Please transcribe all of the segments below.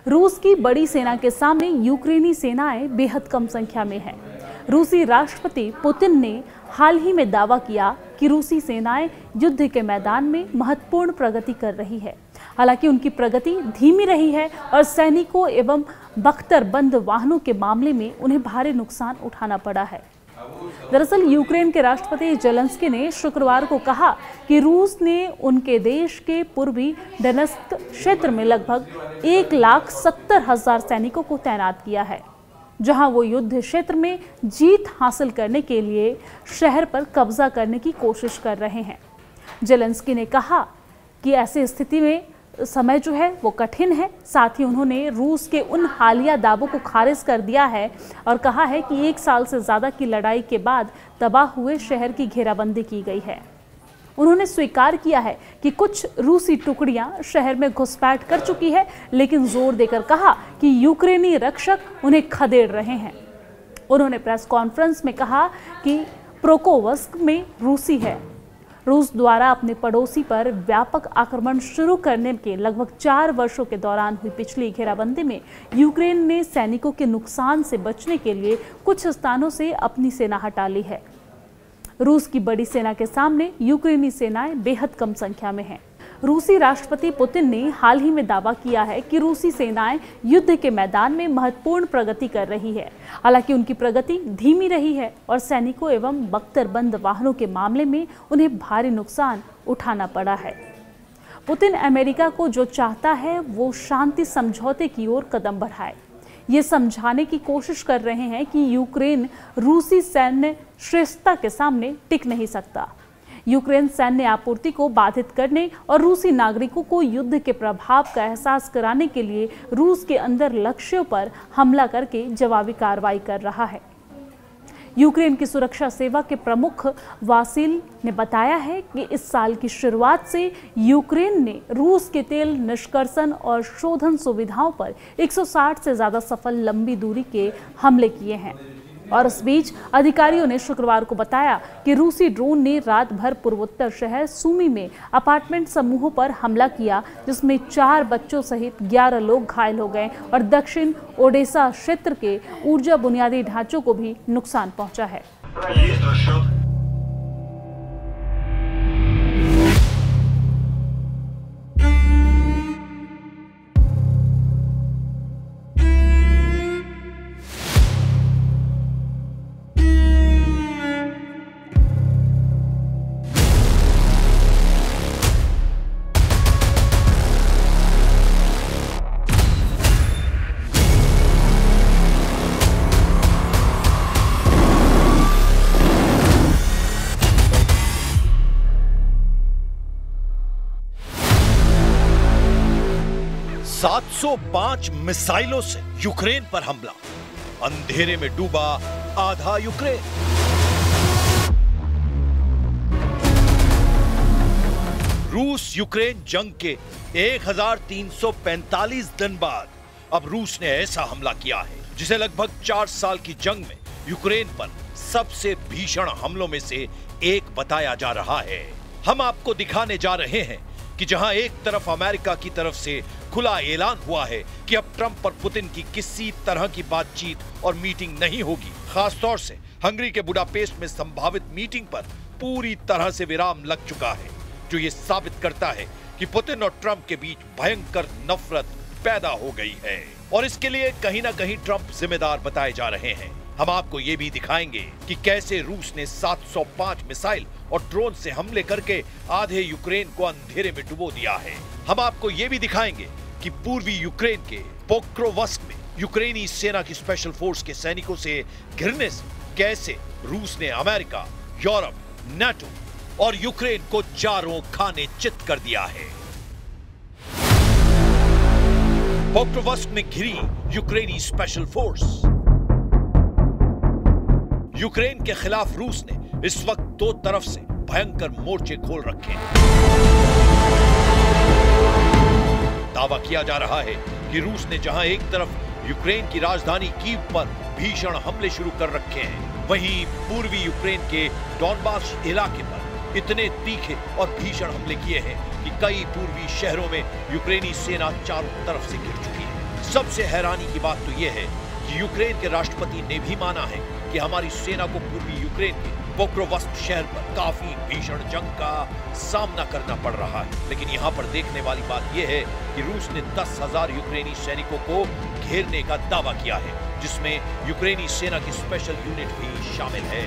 रूस की बड़ी सेना के सामने यूक्रेनी सेनाएं बेहद कम संख्या में है। रूसी राष्ट्रपति पुतिन ने हाल ही में दावा किया कि रूसी सेनाएं युद्ध के मैदान में महत्वपूर्ण प्रगति कर रही है। हालांकि उनकी प्रगति धीमी रही है और सैनिकों एवं बख्तरबंद वाहनों के मामले में उन्हें भारी नुकसान उठाना पड़ा है। दरअसल यूक्रेन के राष्ट्रपति जेलेंस्की ने शुक्रवार को कहा कि रूस ने उनके देश के पूर्वी डोनेत्स्क क्षेत्र में लगभग 1,70,000 सैनिकों को तैनात किया है, जहां वो युद्ध क्षेत्र में जीत हासिल करने के लिए शहर पर कब्जा करने की कोशिश कर रहे हैं। जेलेंस्की ने कहा कि ऐसी स्थिति में समय जो है वो कठिन है। साथ ही उन्होंने रूस के उन हालिया दावों को खारिज कर दिया है और कहा है कि 1 साल से ज़्यादा की लड़ाई के बाद तबाह हुए शहर की घेराबंदी की गई है। उन्होंने स्वीकार किया है कि कुछ रूसी टुकड़ियां शहर में घुसपैठ कर चुकी है, लेकिन जोर देकर कहा कि यूक्रेनी रक्षक उन्हें खदेड़ रहे हैं। उन्होंने प्रेस कॉन्फ्रेंस में कहा कि पोक्रोवस्क में रूसी है। रूस द्वारा अपने पड़ोसी पर व्यापक आक्रमण शुरू करने के लगभग 4 वर्षों के दौरान हुई पिछली घेराबंदी में यूक्रेन ने सैनिकों के नुकसान से बचने के लिए कुछ स्थानों से अपनी सेना हटा ली है। रूस की बड़ी सेना के सामने यूक्रेनी सेनाएं बेहद कम संख्या में हैं। रूसी राष्ट्रपति पुतिन ने हाल ही में दावा किया है कि रूसी सेनाएं युद्ध के मैदान में महत्वपूर्ण प्रगति कर रही है। हालांकि उनकी प्रगति धीमी रही है और सैनिकों एवं बख्तरबंद वाहनों के मामले में उन्हें भारी नुकसान उठाना पड़ा है। पुतिन अमेरिका को जो चाहता है वो शांति समझौते की ओर कदम बढ़ाए। ये समझाने की कोशिश कर रहे हैं कि यूक्रेन रूसी सैन्य श्रेष्ठता के सामने टिक नहीं सकता। यूक्रेन सैन्य आपूर्ति को बाधित करने और रूसी नागरिकों को युद्ध के प्रभाव का एहसास कराने के लिए रूस के अंदर लक्ष्यों पर हमला करके जवाबी कार्रवाई कर रहा है। यूक्रेन की सुरक्षा सेवा के प्रमुख वासिल ने बताया है कि इस साल की शुरुआत से यूक्रेन ने रूस के तेल निष्कर्षण और शोधन सुविधाओं पर 160 से ज्यादा सफल लंबी दूरी के हमले किए हैं। और इस बीच अधिकारियों ने शुक्रवार को बताया कि रूसी ड्रोन ने रात भर पूर्वोत्तर शहर सुमी में अपार्टमेंट समूहों पर हमला किया, जिसमें 4 बच्चों सहित 11 लोग घायल हो गए और दक्षिण ओडेसा क्षेत्र के ऊर्जा बुनियादी ढांचों को भी नुकसान पहुंचा है। ...705 मिसाइलों से यूक्रेन पर हमला, अंधेरे में डूबा आधा यूक्रेन। रूस यूक्रेन जंग के 1345 दिन बाद अब रूस ने ऐसा हमला किया है जिसे लगभग 4 साल की जंग में यूक्रेन पर सबसे भीषण हमलों में से एक बताया जा रहा है। हम आपको दिखाने जा रहे हैं कि जहां एक तरफ अमेरिका की तरफ से खुला ऐलान हुआ है कि अब ट्रंप और पुतिन की किसी तरह की बातचीत और मीटिंग नहीं होगी, खासतौर से हंगरी के बुडापेस्ट में संभावित मीटिंग पर पूरी तरह से विराम लग चुका है, जो ये साबित करता है कि पुतिन और ट्रंप के बीच भयंकर नफरत पैदा हो गई है और इसके लिए कहीं ना कहीं ट्रंप जिम्मेदार बताए जा रहे हैं। हम आपको ये भी दिखाएंगे कि कैसे रूस ने 705 मिसाइल और ड्रोन से हमले करके आधे यूक्रेन को अंधेरे में डुबो दिया है। हम आपको ये भी दिखाएंगे कि पूर्वी यूक्रेन के पोक्रोवस्क में यूक्रेनी सेना की स्पेशल फोर्स के सैनिकों से घिरने से कैसे रूस ने अमेरिका, यूरोप, नाटो और यूक्रेन को चारों खाने चित कर दिया है। पोक्रोवस्क में घिरी यूक्रेनी स्पेशल फोर्स। यूक्रेन के खिलाफ रूस ने इस वक्त 2 तरफ से भयंकर मोर्चे खोल रखे हैं। दावा किया जा रहा है कि रूस ने जहां एक तरफ यूक्रेन की राजधानी कीव पर भीषण हमले शुरू कर रखे हैं, वहीं पूर्वी यूक्रेन के डॉनबास इलाके पर इतने तीखे और भीषण हमले किए हैं कि कई पूर्वी शहरों में यूक्रेनी सेना चारों तरफ से घिर चुकी है। सबसे हैरानी की बात तो यह है कि यूक्रेन के राष्ट्रपति ने भी माना है कि हमारी सेना को पूर्वी यूक्रेन के पोक्रोवस्क शहर पर काफी भीषण जंग का सामना करना पड़ रहा है। लेकिन यहाँ पर देखने वाली बात यह है कि रूस ने 10,000 यूक्रेनी सैनिकों को घेरने का दावा किया है, जिसमें यूक्रेनी सेना की स्पेशल यूनिट भी शामिल है।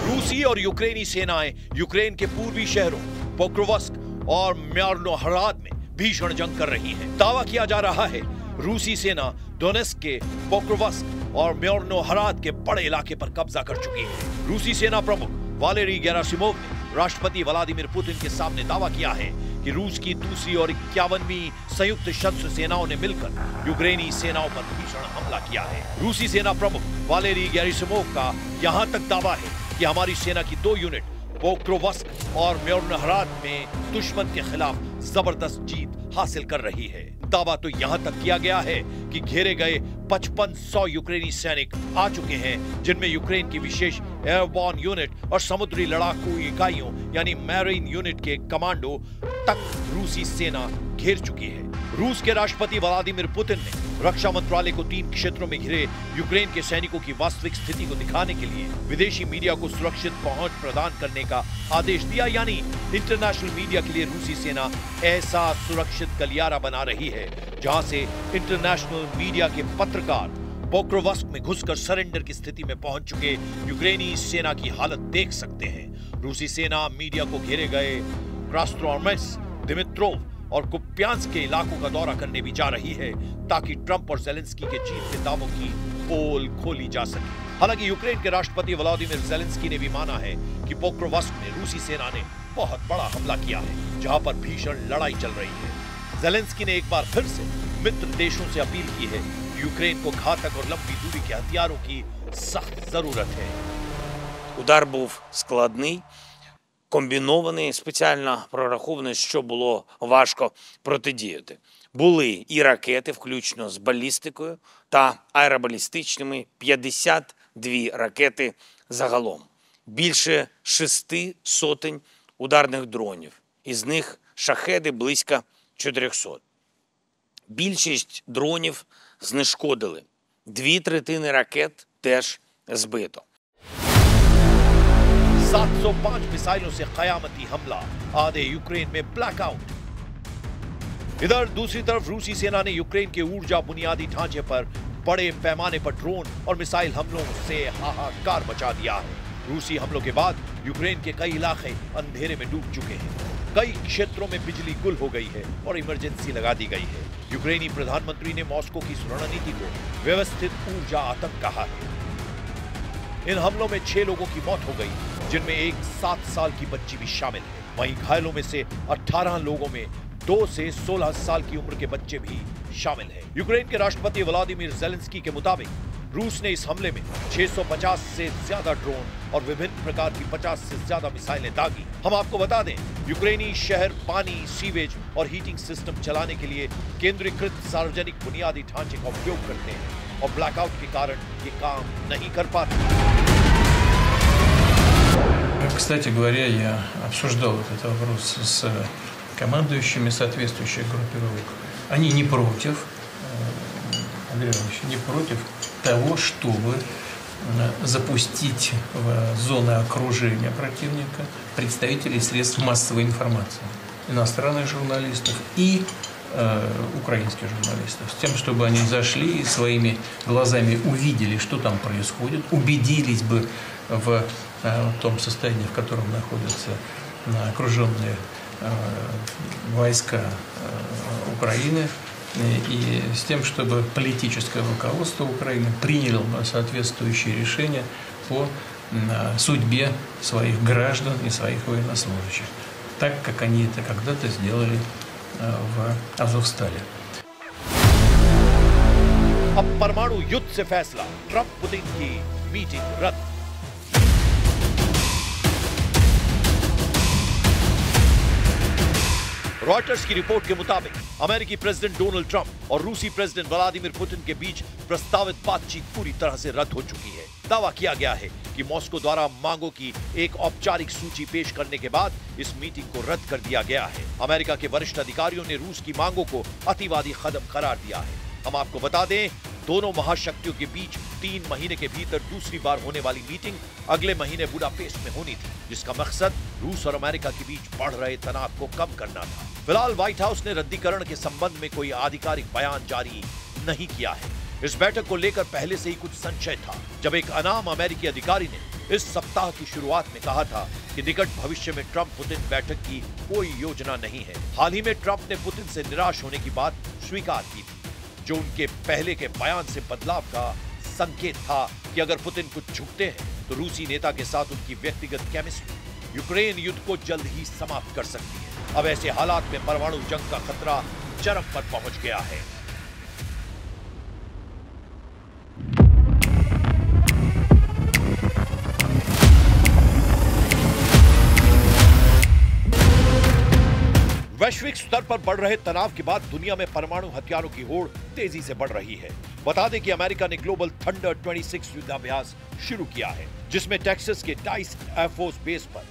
रूसी और यूक्रेनी सेनाएं यूक्रेन के पूर्वी शहरों पोक्रोवस्क और म्यार्नोहराद में भीषण जंग कर रही हैं। दावा किया जा रहा है रूसी सेना डोनेस्क के पोक्रोवस्क और म्यार्नोहराद के बड़े इलाके पर कब्जा कर चुकी है। रूसी सेना प्रमुख वालेरी गेरासिमोव ने राष्ट्रपति व्लादिमीर पुतिन के सामने दावा किया है कि रूस की दूसरी और 51वीं संयुक्त सशस्त्र सेनाओं ने मिलकर यूक्रेनी सेनाओं पर भीषण हमला किया है। रूसी सेना प्रमुख वालेरी गेरासिमोव का यहां तक दावा है कि हमारी सेना की 2 यूनिट पोक्रोवस्क और म्यार्नोहराद में दुश्मन के खिलाफ जबरदस्त जीत हासिल कर रही है। दावा तो यहां तक किया गया है कि घेरे गए 5500 यूक्रेनी सैनिक आ चुके हैं, जिनमें यूक्रेन की विशेष एयरबॉर्न यूनिट और समुद्री लड़ाकू इकाइयों यानी मैरीन यूनिट के कमांडो तक रूसी सेना घेर चुकी है। रूस के राष्ट्रपति व्लादिमीर पुतिन ने रक्षा मंत्रालय को 3 क्षेत्रों में घिरे यूक्रेन के सैनिकों की वास्तविक स्थिति को दिखाने के लिए विदेशी मीडिया को सुरक्षित पहुंच प्रदान करने का आदेश दिया, यानी इंटरनेशनल मीडिया के लिए रूसी सेना ऐसा सुरक्षित गलियारा बना रही है जहां से इंटरनेशनल मीडिया के पत्रकार पोक्रोवस्क में घुसकर सरेंडर की स्थिति में पहुंच चुके यूक्रेनी सेना की हालत देख सकते हैं। रूसी सेना मीडिया को घेरे गए क्रास्नोयार्स्क, दिमित्रोव और कुप्यांस्क के इलाकों का दौरा करने भी जा रही है ताकि ट्रंप और ज़ेलेंस्की के जीत के दावों की पोल खोली जा सके। हालांकि यूक्रेन के राष्ट्रपति व्लादिमीर ज़ेलेंस्की ने भी माना है कि पोक्रोवस्क में रूसी सेना ने बहुत बड़ा हमला किया है, जहां पर भीषण लड़ाई चल रही है। ज़ेलेंस्की ने एक बार फिर से मित्र देशों से अपील की है कि यूक्रेन को घातक और लंबी दूरी के हथियारों की सख्त जरूरत है। Удар був складний, комбінований, спеціально прорахований, що було важко протидіяти. Були і ракети, включно з балістикою та аеробалістичними, 52 ракети загалом. Більше 600 ударних дронів, із них шахеди близько 400. Більшість дронів знешкодили, 2/3 ракет теж збито. 705 मिसाइलों से कयामती हमला, आधे यूक्रेन में ब्लैकआउट। इधर दूसरी तरफ रूसी सेना ने यूक्रेन के ऊर्जा बुनियादी ढांचे पर बड़े पैमाने पर ड्रोन और मिसाइल हमलों से हाहाकार मचा दिया है। रूसी हमलों के बाद यूक्रेन के कई इलाके अंधेरे में डूब चुके हैं। कई क्षेत्रों में बिजली गुल हो गई है और इमरजेंसी लगा दी गई है। यूक्रेनी प्रधानमंत्री ने मॉस्को की इस रणनीति को व्यवस्थित ऊर्जा आतंक कहा है। इन हमलों में 6 लोगों की मौत हो गई, जिनमें एक 7 साल की बच्ची भी शामिल है। वहीं घायलों में से 18 लोगों में 2 से 16 साल की उम्र के बच्चे भी शामिल हैं। यूक्रेन के राष्ट्रपति व्लादिमीर ज़ेलेंस्की के मुताबिक रूस ने इस हमले में 650 से ज्यादा ड्रोन और विभिन्न प्रकार की 50 से ज्यादा मिसाइलें दागी। हम आपको बता दें, यूक्रेनी शहर पानी, सीवेज और हीटिंग सिस्टम चलाने के लिए केंद्रीकृत सार्वजनिक बुनियादी ढांचे का उपयोग करते हैं और ब्लैकआउट के कारण ये काम नहीं कर पाते। Кстати говоря, я обсуждал этот вопрос с командующими соответствующих группировок. Они не против, Андрей Иванович, не против того, чтобы запустить в зоны окружения противника представителей средств массовой информации, иностранных журналистов и украинских журналистов, с тем, чтобы они зашли и своими глазами увидели, что там происходит, убедились бы в том состоянии, в котором находятся окруженные войска Украины, и с тем, чтобы политическое руководство Украины приняло соответствующие решения по судьбе своих граждан и своих военнослужащих, так, как они это когда-то сделали в Азовстале. अब परमाणु युद्ध से फैसला, ट्रंप पुतिन की मीटिंग रद्द। रॉयटर्स की रिपोर्ट के मुताबिक अमेरिकी प्रेसिडेंट डोनाल्ड ट्रंप और रूसी प्रेसिडेंट व्लादिमीर पुतिन के बीच प्रस्तावित बातचीत पूरी तरह से रद्द हो चुकी है। दावा किया गया है कि मॉस्को द्वारा मांगों की एक औपचारिक सूची पेश करने के बाद इस मीटिंग को रद्द कर दिया गया है। अमेरिका के वरिष्ठ अधिकारियों ने रूस की मांगों को अतिवादी कदम करार दिया है। हम आपको बता दें, दोनों महाशक्तियों के बीच 3 महीने के भीतर दूसरी बार होने वाली मीटिंग अगले महीने बुडापेस्ट में होनी थी, जिसका मकसद रूस और अमेरिका के बीच बढ़ रहे तनाव को कम करना था। फिलहाल व्हाइट हाउस ने रद्दीकरण के संबंध में कोई आधिकारिक बयान जारी नहीं किया है। इस बैठक को लेकर पहले से ही कुछ संशय था, जब एक अनाम अमेरिकी अधिकारी ने इस सप्ताह की शुरुआत में कहा था कि निकट भविष्य में ट्रंप पुतिन बैठक की कोई योजना नहीं है। हाल ही में ट्रंप ने पुतिन से निराश होने की बात स्वीकार की थी, जो उनके पहले के बयान से बदलाव का संकेत था कि अगर पुतिन कुछ झुकते हैं तो रूसी नेता के साथ उनकी व्यक्तिगत केमिस्ट्री यूक्रेन युद्ध को जल्द ही समाप्त कर सकती है। अब ऐसे हालात में परमाणु जंग का खतरा चरम पर पहुंच गया है। वैश्विक स्तर पर बढ़ रहे तनाव के बाद दुनिया में परमाणु हथियारों की होड़ तेजी से बढ़ रही है। बता दें कि अमेरिका ने ग्लोबल थंडर 26 युद्धाभ्यास शुरू किया है, जिसमें टेक्सास के डाइस एयरफोर्स बेस पर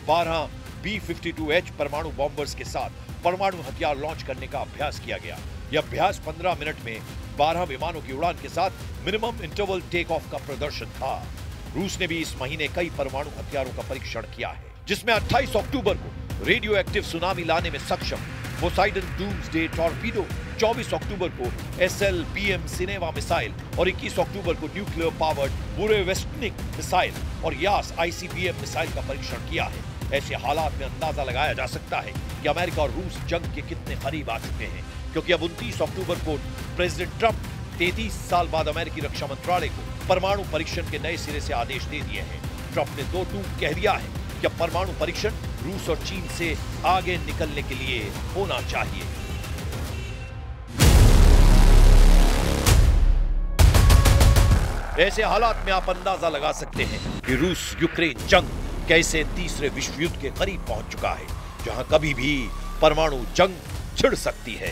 12 B-52H परमाणु बॉम्बर्स के साथ परमाणु हथियार लॉन्च करने का अभ्यास किया गया। यह अभ्यास 15 मिनट में 12 विमानों की उड़ान के साथ मिनिमम इंटरवल टेक ऑफ का प्रदर्शन था। रूस ने भी इस महीने कई परमाणु हथियारों का परीक्षण किया है, जिसमें 28 अक्टूबर को रेडियो एक्टिव सुनामी लाने में सक्षम पोसाइडन डूम्सडे टॉर्पीडो, 24 अक्टूबर को SLBM सिनेवा मिसाइल और 21 अक्टूबर को न्यूक्लियर पावर्ड बुरेवेस्टनिक मिसाइल और यास ICBM मिसाइल का परीक्षण किया है। ऐसे हालात में अंदाजा लगाया जा सकता है कि अमेरिका और रूस जंग के कितने करीब आ चुके हैं, क्योंकि अब 29 अक्टूबर को प्रेसिडेंट ट्रंप 33 साल बाद अमेरिकी रक्षा मंत्रालय को परमाणु परीक्षण के नए सिरे से आदेश दे दिए हैं। ट्रंप ने 2 टूक कह दिया है कि परमाणु परीक्षण रूस और चीन से आगे निकलने के लिए होना चाहिए। ऐसे हालात में आप अंदाजा लगा सकते हैं कि रूस यूक्रेन जंग कैसे तीसरे विश्व युद्ध के करीब पहुंच चुका है, जहां कभी भी परमाणु जंग छिड़ सकती है।